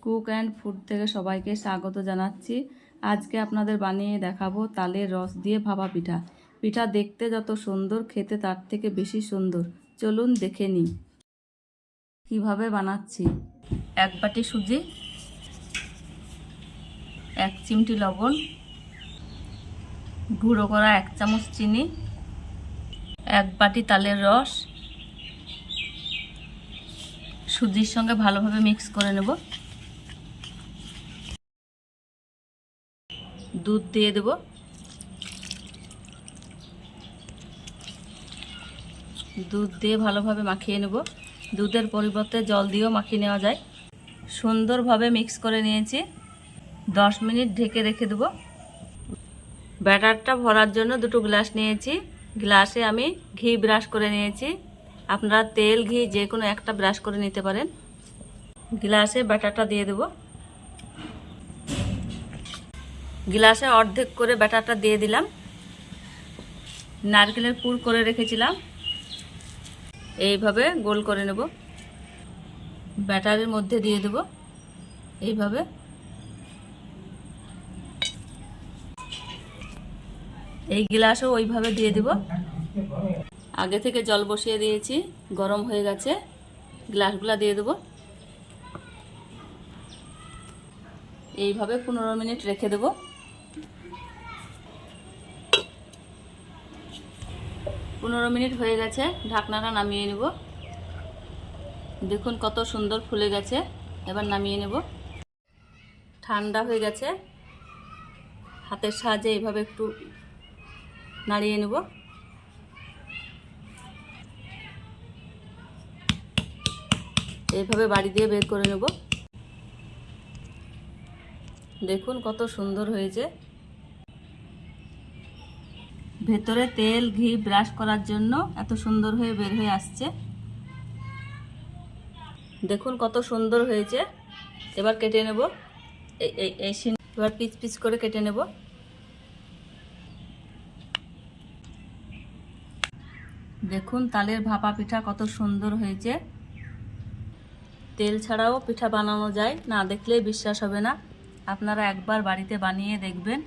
Cook and food থেকে সবাইকে স্বাগত জানাচ্ছি। আজকে আপনাদের বানিয়ে দেখাবো তালের রস দিয়ে ভাপা পিঠা। পিঠা দেখতে যত সুন্দর, খেতে তার থেকে বেশি সুন্দর। চলুন দেখে নিই কীভাবে বানাচ্ছি। 1 বাটি সুজি, 1 চিমটি লবণ, গুঁড়ো করা 1 চামচ চিনি, 1 বাটি তালের রস সুজির সঙ্গে ভালোভাবে মিক্স করে নেব। দুধ দিয়ে দেব। দুধ দিয়ে ভালোভাবে মাখিয়ে নেব। দুধের পরিবর্তে জল দিয়েও মাখিয়ে নেওয়া যায়। সুন্দরভাবে মিক্স করে নিয়েছি। 10 মিনিট ঢেকে রেখে দেব। ব্যাটারটা ভরার জন্য 2 গ্লাস নিয়েছি। গ্লাসে আমি ঘি ব্রাশ করে নিয়েছি। আপনারা তেল, ঘি যে কোনো একটা ব্রাশ করে নিতে পারেন। গ্লাসে ব্যাটারটা দিয়ে দেব। গ্লাসে অর্ধেক করে ব্যাটারটা দিয়ে দিলাম। নারকেলের পুর করে রেখেছিলাম, এইভাবে গোল করে নেব। ব্যাটারের মধ্যে দিয়ে দেব এইভাবে। এই গ্লাসও ওইভাবে দিয়ে দেব। আগে থেকে জল বসিয়ে দিয়েছি, গরম হয়ে গেছে। গ্লাসগুলো দিয়ে দেব। এইভাবে 15 মিনিট রেখে দেব। 15 মিনিট হয়ে গেছে, ঢাকনাটা নামিয়ে নেব। দেখুন কত সুন্দর ফুলে গেছে। এবার নামিয়ে নেব। ঠান্ডা হয়ে গেছে। হাতের সাহায্যে এইভাবে একটু নাড়িয়ে নেব। এইভাবে বাড়ি দিয়ে বের করে নেব। দেখুন কত সুন্দর হয়েছে। ভেতরে তেল, ঘি ব্রাশ করার জন্য এত সুন্দর হয়ে বের হয়ে আসছে। দেখুন কত সুন্দর হয়েছে। এবার কেটে নেব। এবার পিস পিস করে কেটে নেব। দেখুন তালের ভাপা পিঠা কত সুন্দর হয়েছে। তেল ছাড়াও পিঠা বানানো যায়, না দেখলেই বিশ্বাস হবে না। আপনারা একবার বাড়িতে বানিয়ে দেখবেন।